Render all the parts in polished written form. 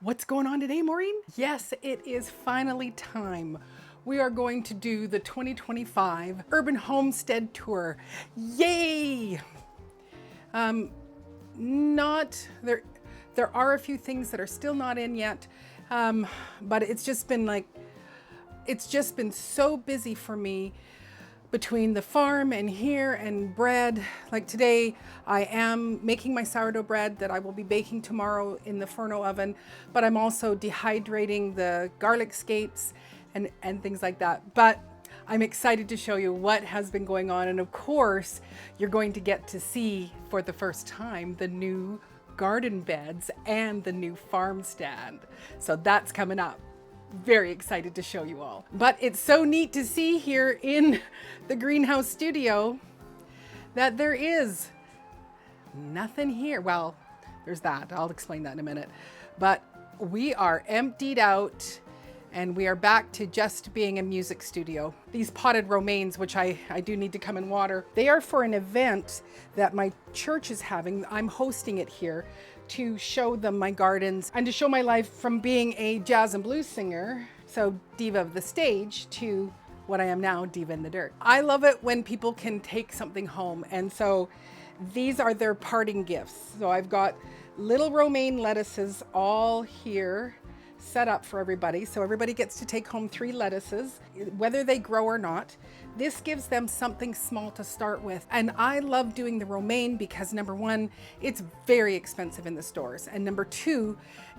What's going on today, Maureen? Yes, it is finally time. We are going to do the 2025 Urban Homestead Tour. Yay! Not there. There are a few things that are still not in yet, but it's just been so busy for me between the farm and here and bread. Like today, I am making my sourdough bread that I will be baking tomorrow in the Furno oven, but I'm also dehydrating the garlic scapes and things like that. But I'm excited to show you what has been going on. And of course, you're going to get to see for the first time the new garden beds and the new farm stand. So that's coming up. Very excited to show you all. But it's so neat to see here in the greenhouse studio that there is nothing here. Well, there's that. I'll explain that in a minute. But we are emptied out and we are back to just being a music studio. These potted romaines, which I do need to come and water, they are for an event that my church is having. I'm hosting it here to show them my gardens and to show my life from being a jazz and blues singer, so diva of the stage, to what I am now, diva in the dirt. I love it when people can take something home, and so these are their parting gifts. So I've got little romaine lettuces all here set up for everybody. So everybody gets to take home 3 lettuces, whether they grow or not. This gives them something small to start with. And I love doing the romaine because number 1, it's very expensive in the stores. And number 2,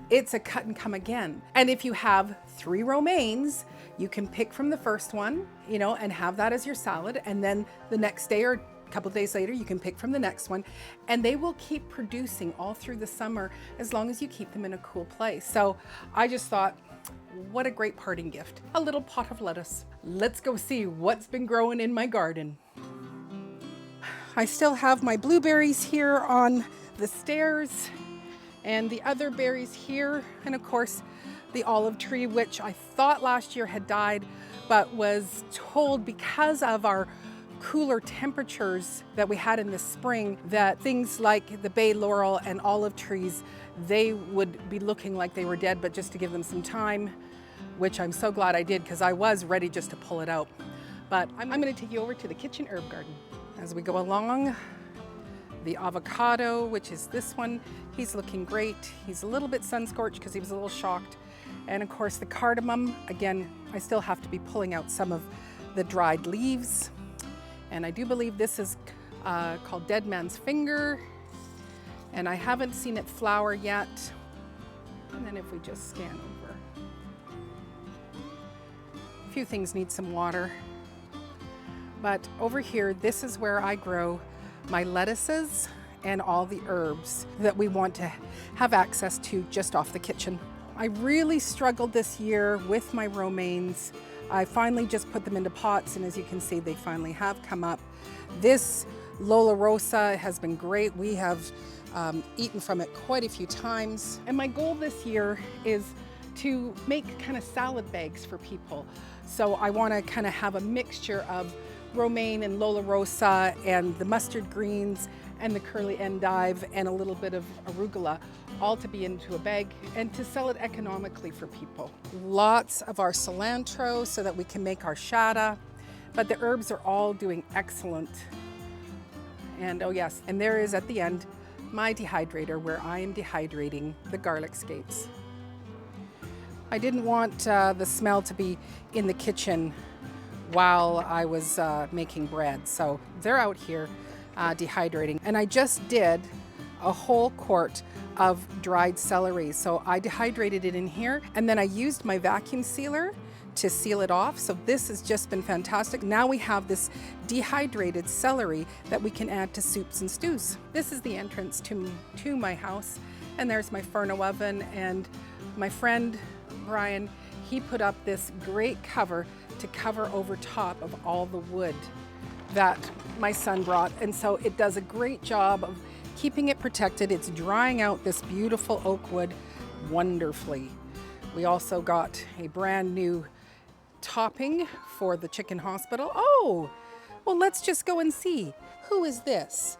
it's a cut and come again. And if you have 3 romaines, you can pick from the first one, and have that as your salad. And then the next day or a couple of days later, you can pick from the next one, and they will keep producing all through the summer as long as you keep them in a cool place. So I just thought, what a great parting gift. A little pot of lettuce. Let's go see what's been growing in my garden. I still have my blueberries here on the stairs and the other berries here. And of course, the olive tree, which I thought last year had died, but was told because of our cooler temperatures that we had in the spring that things like the bay laurel and olive trees, they would be looking like they were dead, but just to give them some time, which I'm so glad I did because I was ready just to pull it out. But I'm going to take you over to the kitchen herb garden. As we go along, the avocado, which is this one, he's looking great. He's a little bit sun-scorched because he was a little shocked. And of course the cardamom, again, I still have to be pulling out some of the dried leaves. And I do believe this is called Dead Man's Finger. And I haven't seen it flower yet. And then if we just scan over. A few things need some water. But over here, this is where I grow my lettuces and all the herbs that we want to have access to just off the kitchen. I really struggled this year with my romaines. I finally just put them into pots, and as you can see, they finally have come up. This Lola Rosa has been great. We have eaten from it quite a few times. And my goal this year is to make kind of salad bags for people. So I want to kind of have a mixture of romaine and Lola Rosa and the mustard greens and the curly endive and a little bit of arugula, all to be into a bag and to sell it economically for people. Lots of our cilantro so that we can make our shada, but the herbs are all doing excellent. And oh yes, and there is at the end my dehydrator where I am dehydrating the garlic scapes. I didn't want the smell to be in the kitchen while I was making bread, so they're out here dehydrating. And I just did a whole quart of dried celery. So I dehydrated it in here, and then I used my vacuum sealer to seal it off. So this has just been fantastic. Now we have this dehydrated celery that we can add to soups and stews. This is the entrance to my house, and there's my Furno oven, and my friend Brian, he put up this great cover to cover over top of all the wood that my son brought. And so it does a great job of keeping it protected. It's drying out this beautiful oak wood wonderfully. We also got a brand new topping for the chicken hospital. Oh, well, let's just go and see. Who is this?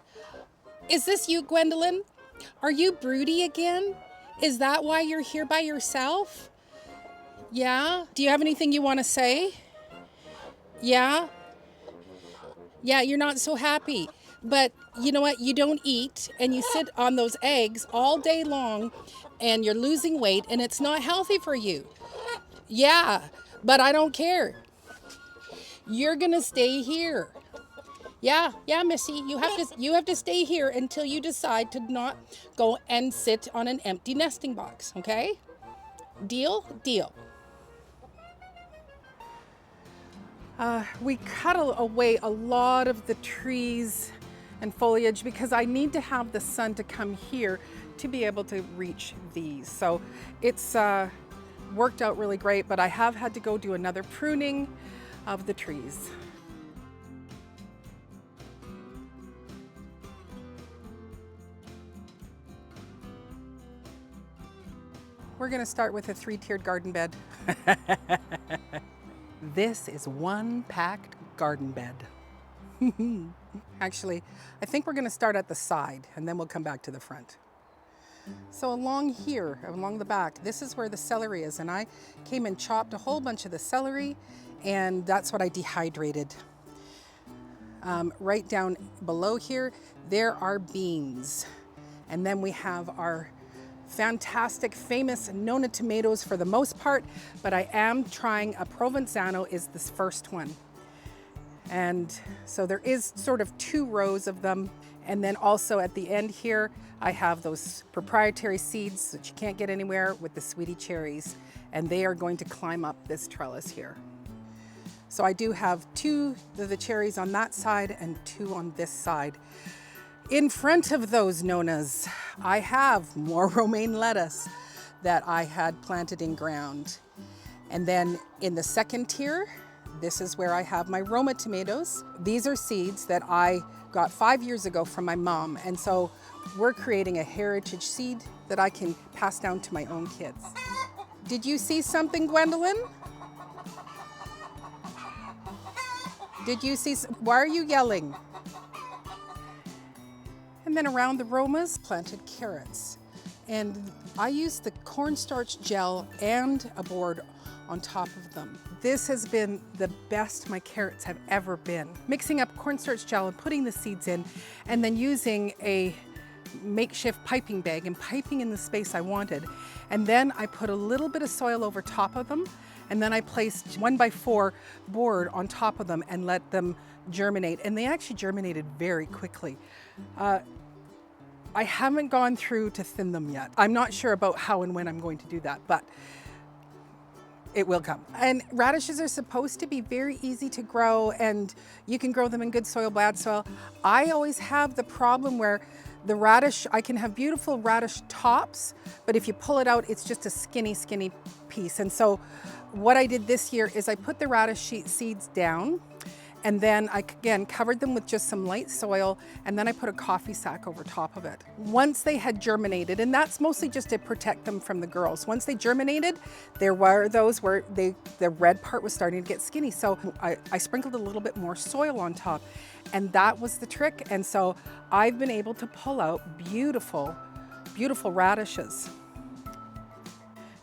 Is this you, Gwendolyn? Are you broody again? Is that why you're here by yourself? Yeah? Do you have anything you want to say? Yeah? Yeah, you're not so happy. But you know what? You don't eat and you sit on those eggs all day long and you're losing weight and it's not healthy for you. Yeah, but I don't care. You're going to stay here. Yeah, Missy, you have to stay here until you decide to not go and sit on an empty nesting box, okay? Deal? Deal. We cut away a lot of the trees and foliage because I need to have the sun to come here to be able to reach these. So it's worked out really great, but I have had to go do another pruning of the trees. We're going to start with a 3-tiered garden bed. This is one packed garden bed. Actually, I think we're going to start at the side and then we'll come back to the front. So along here, along the back, this is where the celery is, and I came and chopped a whole bunch of the celery, and that's what I dehydrated. Right down below here, there are beans. And then we have our fantastic, famous Nona tomatoes for the most part, but I am trying a Provenzano is this first one. And so there is sort of 2 rows of them. And then also at the end here, I have those proprietary seeds that you can't get anywhere with the sweetie cherries. And they are going to climb up this trellis here. So I do have 2 of the cherries on that side and 2 on this side. In front of those Nonas, I have more romaine lettuce that I had planted in ground. And then in the second tier, this is where I have my Roma tomatoes. These are seeds that I got 5 years ago from my mom. And so we're creating a heritage seed that I can pass down to my own kids. Did you see something, Gwendolyn? Did you see, why are you yelling? And then around the Romas, planted carrots. And I used the cornstarch gel and a board on top of them. This has been the best my carrots have ever been. Mixing up cornstarch gel and putting the seeds in, and then using a makeshift piping bag and piping in the space I wanted. And then I put a little bit of soil over top of them, and then I placed 1x4 board on top of them and let them germinate. And they actually germinated very quickly. I haven't gone through to thin them yet. I'm not sure about how and when I'm going to do that, but it will come. And radishes are supposed to be very easy to grow, and you can grow them in good soil, bad soil. I always have the problem where the radish, I can have beautiful radish tops, but if you pull it out, it's just a skinny piece. And so what I did this year is I put the radish seeds down, and then I, again, covered them with just some light soil, and then I put a coffee sack over top of it. Once they had germinated, and that's mostly just to protect them from the girls. Once they germinated, there were those where the red part was starting to get skinny. So I sprinkled a little bit more soil on top, and that was the trick. And so I've been able to pull out beautiful, beautiful radishes.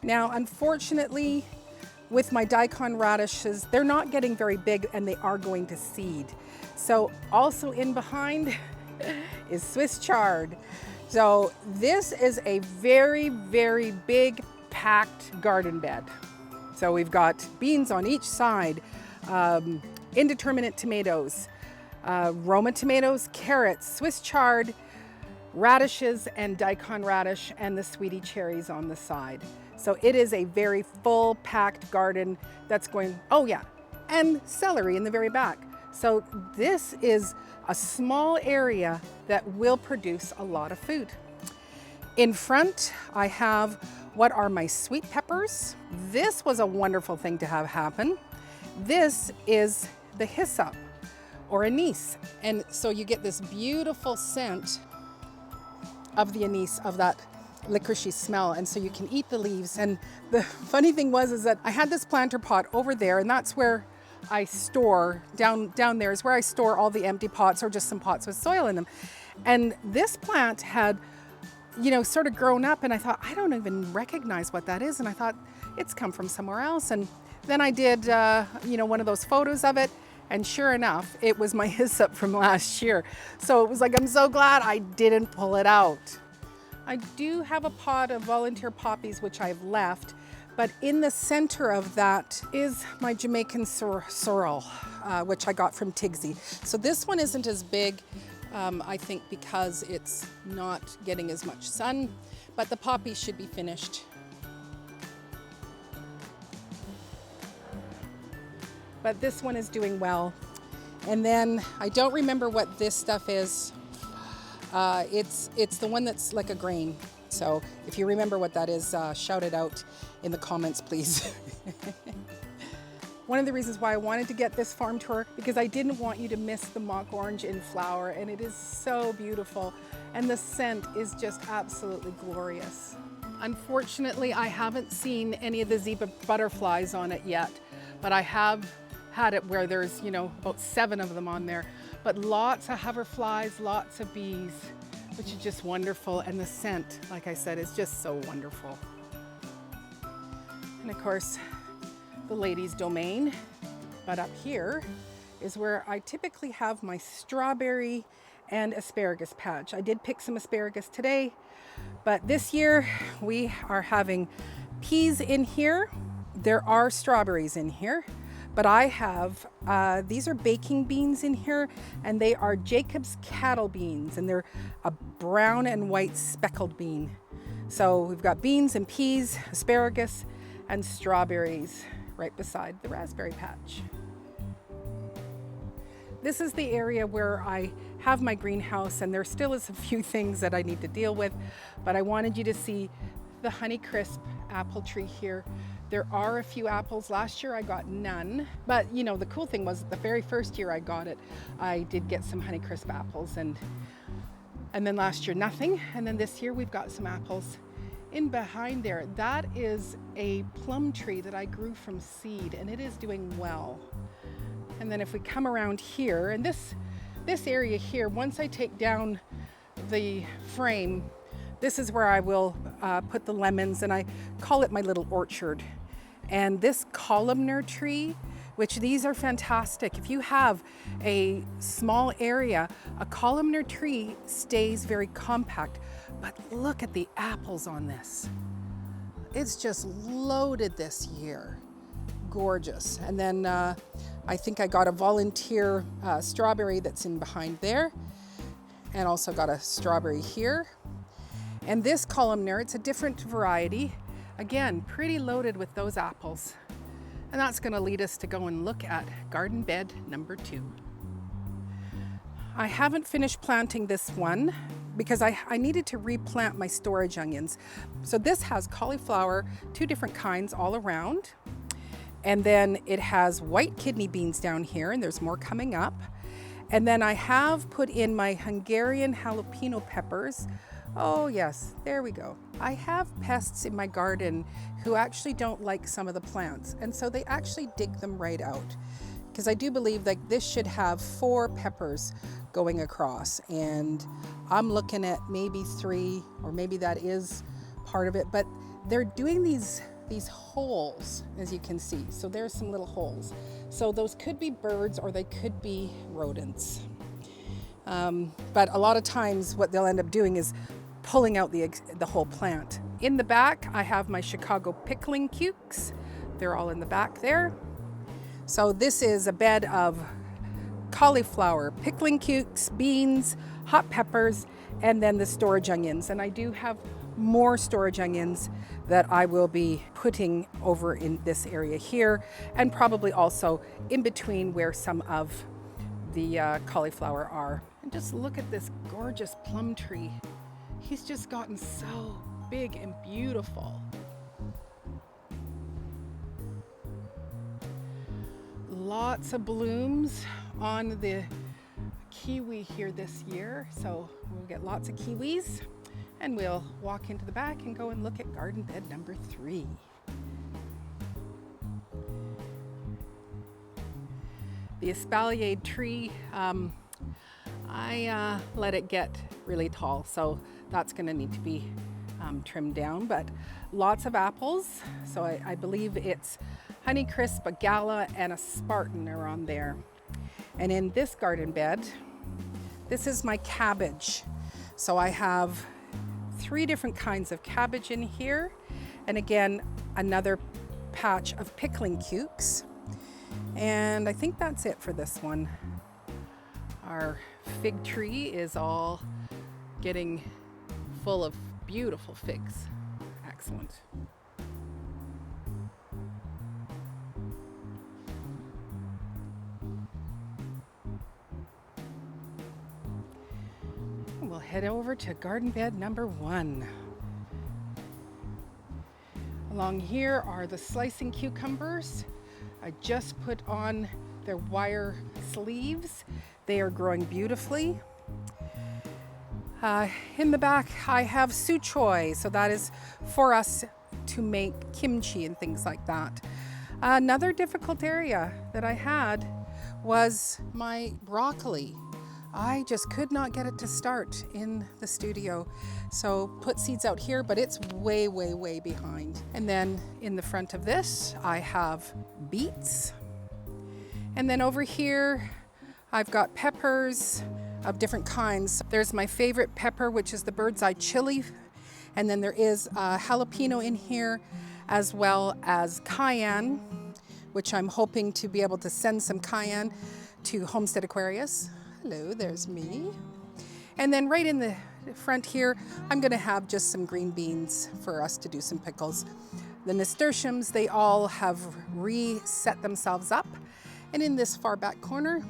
Now, unfortunately, with my daikon radishes, they're not getting very big and they are going to seed. So also in behind is Swiss chard. So this is a very, very big packed garden bed. So we've got beans on each side, indeterminate tomatoes, Roma tomatoes, carrots, Swiss chard, radishes and daikon radish, and the sweetie cherries on the side. So it is a very full packed garden that's going, oh yeah, and celery in the very back. So this is a small area that will produce a lot of food. In front, I have what are my sweet peppers. This was a wonderful thing to have happen. This is the hyssop or anise. And so you get this beautiful scent of the anise, of that licoricey smell, and so you can eat the leaves. And the funny thing was that I had this planter pot over there, and that's where I store, down there is where I store all the empty pots or just some pots with soil in them. And this plant had you know, sort of grown up, and I thought, I don't even recognize what that is. And I thought, it's come from somewhere else. And then I did, you know, one of those photos of it. And sure enough, it was my hyssop from last year. So it was like, I'm so glad I didn't pull it out. I do have a pot of volunteer poppies, which I've left. But in the center of that is my Jamaican sorrel, which I got from Tigsy. So this one isn't as big, I think, because it's not getting as much sun, but the poppies should be finished. But this one is doing well. And then I don't remember what this stuff is. It's the one that's like a grain. So if you remember what that is, shout it out in the comments, please. One of the reasons why I wanted to get this farm tour, because I didn't want you to miss the mock orange in flower, and it is so beautiful. And the scent is just absolutely glorious. Unfortunately, I haven't seen any of the zebra butterflies on it yet, but I have had it where there's, you know, about 7 of them on there. But lots of hoverflies, lots of bees, which is just wonderful. And the scent, like I said, is just so wonderful. And of course, the ladies' domain. But up here is where I typically have my strawberry and asparagus patch. I did pick some asparagus today, but this year we are having peas in here. There are strawberries in here. But I have, these are baking beans in here, and they are Jacob's cattle beans, and they're a brown and white speckled bean. So we've got beans and peas, asparagus, and strawberries right beside the raspberry patch. This is the area where I have my greenhouse, and there still is a few things that I need to deal with, but I wanted you to see the Honeycrisp apple tree here. There are a few apples. Last year I got none, but you know, the cool thing was the very first year I got it, I did get some Honeycrisp apples, and then last year nothing, and then this year we've got some apples. In behind there, that is a plum tree that I grew from seed, and it is doing well. And then if we come around here, and this area here, once I take down the frame, this is where I will put the lemons, and I call it my little orchard. And this columnar tree, which these are fantastic. If you have a small area, a columnar tree stays very compact. But look at the apples on this. It's just loaded this year. Gorgeous. And then I think I got a volunteer strawberry that's in behind there, and also got a strawberry here. And this columnar, it's a different variety. Again, pretty loaded with those apples. And that's gonna lead us to go and look at garden bed number 2. I haven't finished planting this one because I needed to replant my storage onions. So this has cauliflower, 2 different kinds all around. And then it has white kidney beans down here, and there's more coming up. And then I have put in my Hungarian jalapeno peppers. Oh yes, there we go. I have pests in my garden who actually don't like some of the plants, and so they actually dig them right out. Because I do believe that this should have 4 peppers going across, and I'm looking at maybe 3, or maybe that is part of it, but they're doing these holes, as you can see. So there's some little holes. So those could be birds, or they could be rodents. But a lot of times what they'll end up doing is pulling out the whole plant. In the back, I have my Chicago pickling cucs. They're all in the back there. So this is a bed of cauliflower, pickling cucs, beans, hot peppers, and then the storage onions. And I do have more storage onions that I will be putting over in this area here, and probably also in between where some of the cauliflower are. And just look at this gorgeous plum tree. He's just gotten so big and beautiful. Lots of blooms on the kiwi here this year, so we'll get lots of kiwis, and we'll walk into the back and go and look at garden bed number 3. The espalier tree, I let it get really tall, so that's going to need to be trimmed down. But lots of apples, so I believe it's Honeycrisp, a Gala, and a Spartan are on there. And in this garden bed, this is my cabbage. So I have 3 different kinds of cabbage in here, and again another patch of pickling cucs. And I think that's it for this one. Our fig tree is all getting full of beautiful figs. Excellent. We'll head over to garden bed number 1. Along here are the slicing cucumbers. I just put on their wire sleeves. They are growing beautifully. In the back, I have choi, so that is for us to make kimchi and things like that. Another difficult area that I had was my broccoli. I just could not get it to start in the studio. So put seeds out here, but it's way, way, way behind. And then in the front of this, I have beets. And then over here, I've got peppers of different kinds. There's my favorite pepper, which is the bird's eye chili. And then there is a jalapeno in here, as well as cayenne, which I'm hoping to be able to send some cayenne to Homestead Aquarius. Hello, there's me. And then right in the front here, I'm gonna have just some green beans for us to do some pickles. The nasturtiums, they all have reset themselves up. And in this far back corner,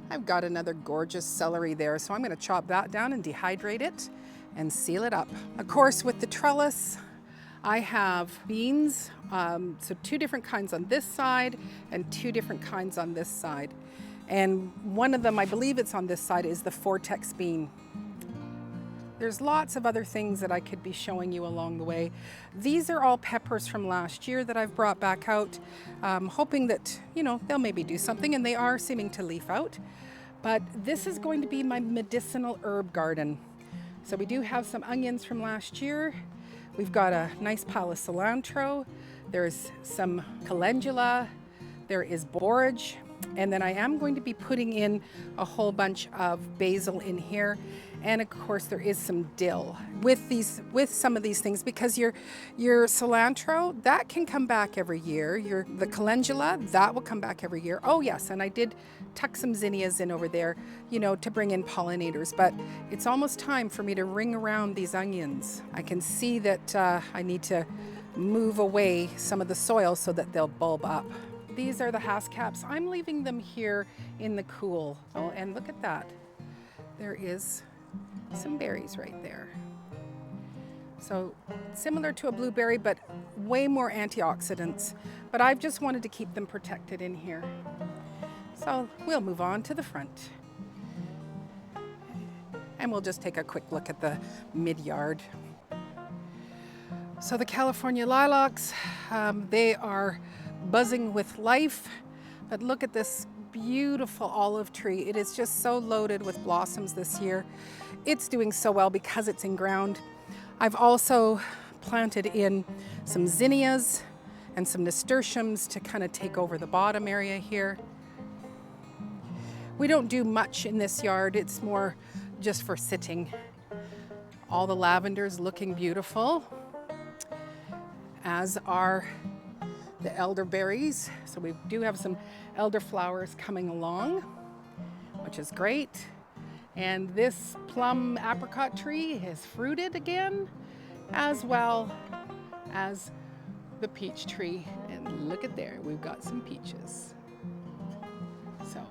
I've got another gorgeous celery there. So I'm gonna chop that down and dehydrate it and seal it up. Of course, with the trellis, I have beans, so 2 different kinds on this side and 2 different kinds on this side. And one of them, I believe it's on this side, is the Vortex bean. There's lots of other things that I could be showing you along the way. These are all peppers from last year that I've brought back out, hoping that, you know, they'll maybe do something, and they are seeming to leaf out. But this is going to be my medicinal herb garden. So we do have some onions from last year. We've got a nice pile of cilantro. There's some calendula. There is borage. And then I am going to be putting in a whole bunch of basil in here. And of course there is some dill with some of these things, because your cilantro, that can come back every year. The calendula, that will come back every year. Oh yes, and I did tuck some zinnias in over there, you know, to bring in pollinators. But it's almost time for me to ring around these onions. I can see that I need to move away some of the soil so that they'll bulb up. These are the hascaps. I'm leaving them here in the cool. Oh, and look at that. There is some berries right there. So similar to a blueberry, but way more antioxidants. But I've just wanted to keep them protected in here. So we'll move on to the front. And we'll just take a quick look at the mid-yard. So the California lilacs, they are buzzing with life, but look at this beautiful olive tree. It is just so loaded with blossoms this year. It's doing so well because it's in ground. I've also planted in some zinnias and some nasturtiums to kind of take over the bottom area here. We don't do much in this yard. It's more just for sitting. All the lavenders looking beautiful, as are the elderberries. So we do have some elderflowers coming along, which is great. And this plum apricot tree has fruited again, as well as the peach tree. And look at there, we've got some peaches. So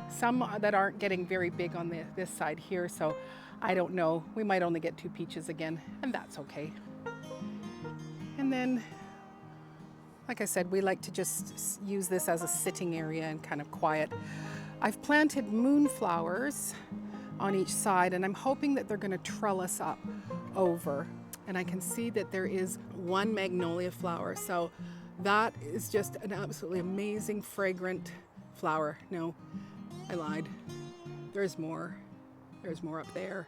some that aren't getting very big on this side here, so I don't know. We might only get 2 peaches again, and that's okay. And then, like I said, we like to just use this as a sitting area and kind of quiet. I've planted moonflowers on each side, and I'm hoping that they're going to trellis up over. And I can see that there is 1 magnolia flower. So that is just an absolutely amazing, fragrant flower. No, I lied. There's more. There's more up there.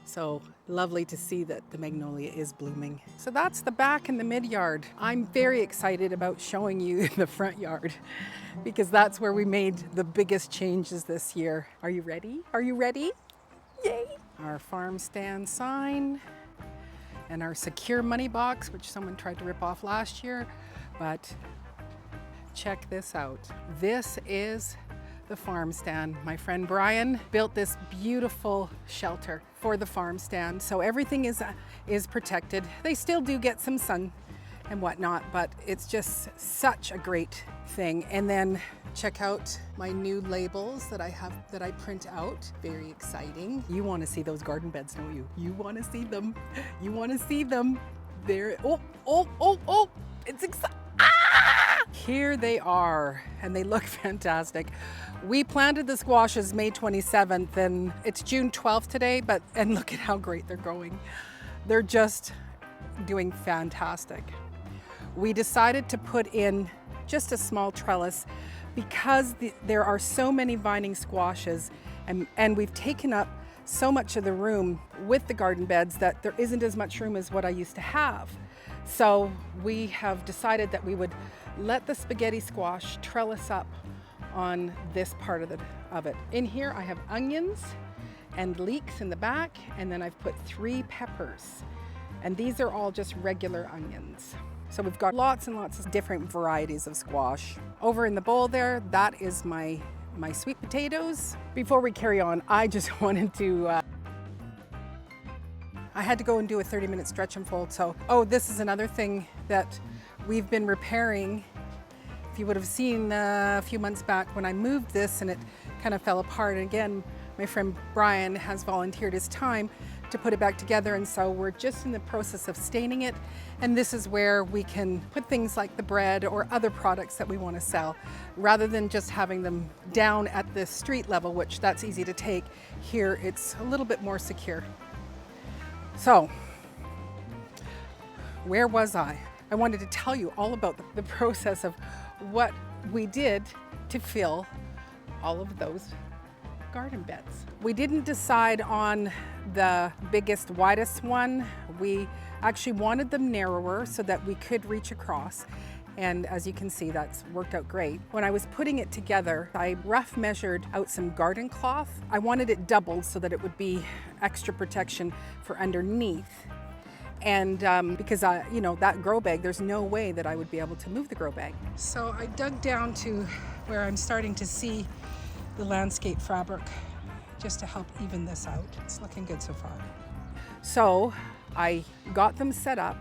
So lovely to see that the magnolia is blooming. So that's the back and the mid yard. I'm very excited about showing you the front yard because that's where we made the biggest changes this year. Are you ready? Are you ready? Yay! Our farm stand sign and our secure money box, which someone tried to rip off last year, but check this out. This is the farm stand. My friend Brian built this beautiful shelter for the farm stand. So everything is protected. They still do get some sun and whatnot, but it's just such a great thing. And then check out my new labels that I have, that I print out. Very exciting. You want to see those garden beds, don't you? You want to see them. You want to see them. There. Oh, it's exciting. Ah! Here they are, and they look fantastic. We planted the squashes May 27th, and it's June 12th today, and look at how great they're growing. They're just doing fantastic. We decided to put in just a small trellis because there are so many vining squashes, and we've taken up so much of the room with the garden beds that there isn't as much room as what I used to have. So we have decided that we would let the spaghetti squash trellis up on this part of it. In here I have onions and leeks in the back, and then I've put 3 peppers, and these are all just regular onions. So we've got lots and lots of different varieties of squash. Over in the bowl there, that is my sweet potatoes. Before we carry on, I just wanted to I had to go and do a 30-minute stretch and fold. So, this is another thing that we've been repairing. If you would have seen a few months back when I moved this and it kind of fell apart. And again, my friend Brian has volunteered his time to put it back together. And so we're just in the process of staining it. And this is where we can put things like the bread or other products that we want to sell, rather than just having them down at the street level, which that's easy to take. Here, it's a little bit more secure. So, where was I? I wanted to tell you all about the process of what we did to fill all of those garden beds. We didn't decide on the biggest, widest one. We actually wanted them narrower so that we could reach across. And as you can see, that's worked out great. When I was putting it together, I rough measured out some garden cloth. I wanted it doubled so that it would be extra protection for underneath. And because that grow bag, there's no way that I would be able to move the grow bag. So I dug down to where I'm starting to see the landscape fabric just to help even this out. It's looking good so far. So I got them set up,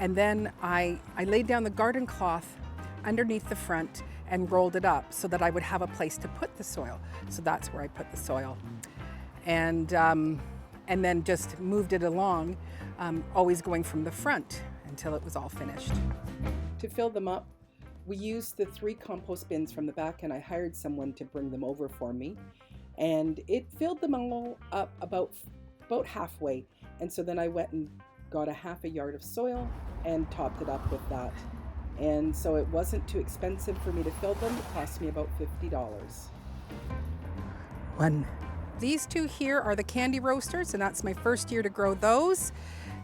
and then I laid down the garden cloth underneath the front and rolled it up so that I would have a place to put the soil. So that's where I put the soil. And then just moved it along, always going from the front until it was all finished. To fill them up, we used the 3 compost bins from the back, and I hired someone to bring them over for me. And it filled them all up about halfway. And so then I went and got a half a yard of soil and topped it up with that. And so it wasn't too expensive for me to fill them. It cost me about $50. These 2 here are the candy roasters, and that's my first year to grow those.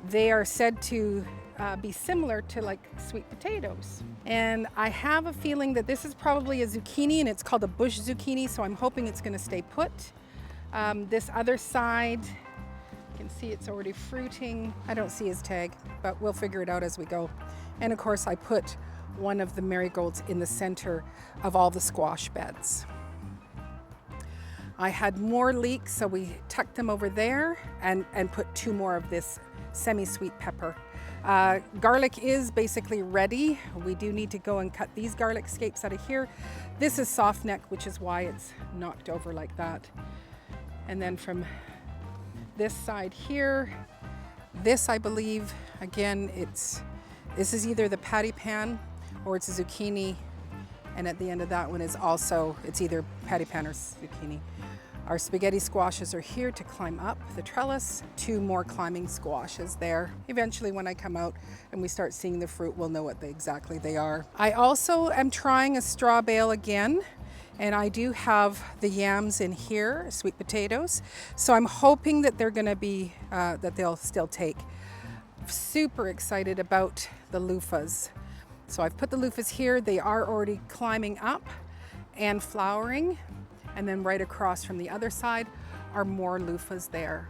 They are said to be similar to like sweet potatoes. And I have a feeling that this is probably a zucchini, and it's called a bush zucchini, so I'm hoping it's going to stay put. This other side, you can see it's already fruiting. I don't see his tag, but we'll figure it out as we go. And of course I put one of the marigolds in the center of all the squash beds. I had more leeks, so we tucked them over there and put 2 more of this semi-sweet pepper. Garlic is basically ready. We do need to go and cut these garlic scapes out of here. This is soft neck, which is why it's knocked over like that. And then from this side here, this I believe, again, this is either the patty pan or it's a zucchini. And at the end of that one is also, it's either patty pan or zucchini. Our spaghetti squashes are here to climb up the trellis. 2 more climbing squashes there. Eventually when I come out and we start seeing the fruit, we'll know what exactly they are. I also am trying a straw bale again. And I do have the yams in here, sweet potatoes. So I'm hoping that they're gonna be, that they'll still take. Super excited about the loofahs. So I've put the loofahs here. They are already climbing up and flowering. And then right across from the other side are more loofahs there.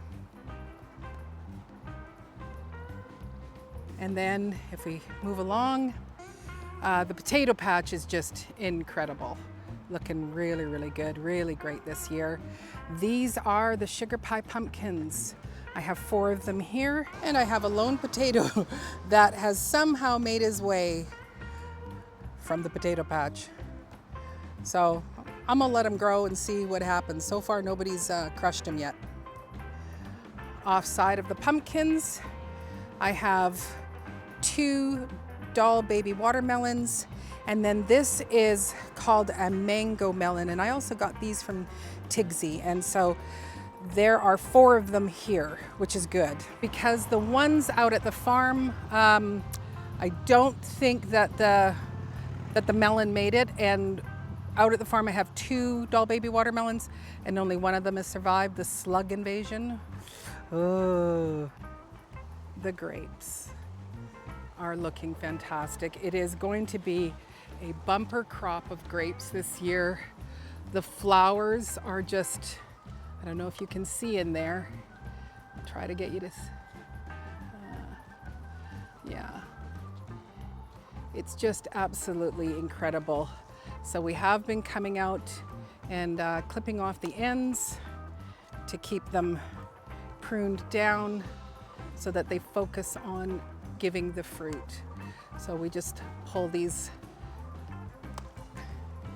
And then if we move along, the potato patch is just incredible. Looking really, really good, really great this year. These are the sugar pie pumpkins. I have 4 of them here, and I have a lone potato that has somehow made his way from the potato patch. So I'm gonna let him grow and see what happens. So far, nobody's crushed him yet. Offside of the pumpkins, I have 2 doll baby watermelons. And then this is called a mango melon. And I also got these from Tigsy. And so there are 4 of them here, which is good. Because the ones out at the farm, I don't think that the melon made it. And out at the farm, I have 2 doll baby watermelons, and only one of them has survived the slug invasion. Oh, the grapes are looking fantastic. It is going to be a bumper crop of grapes this year. The flowers are just, I don't know if you can see in there. I'll try to get you to, yeah. It's just absolutely incredible. So we have been coming out and clipping off the ends to keep them pruned down so that they focus on giving the fruit. So we just pull these,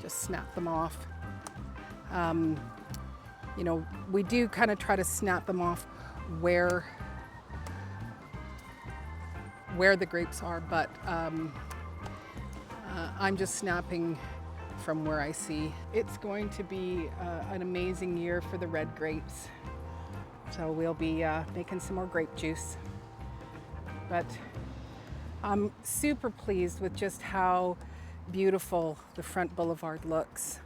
just snap them off. You know, we do kind of try to snap them off where the grapes are, but I'm just snapping from where I see. It's going to be an amazing year for the red grapes. So we'll be making some more grape juice. But I'm super pleased with just how beautiful the front boulevard looks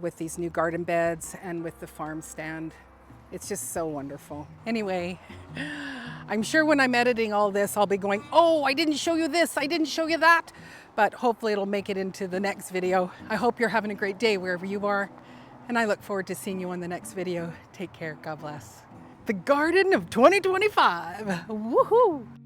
with these new garden beds and with the farm stand. It's just so wonderful. Anyway, I'm sure when I'm editing all this, I'll be going, oh, I didn't show you this, I didn't show you that. But hopefully it'll make it into the next video. I hope you're having a great day wherever you are. And I look forward to seeing you on the next video. Take care, God bless. The garden of 2025, woohoo!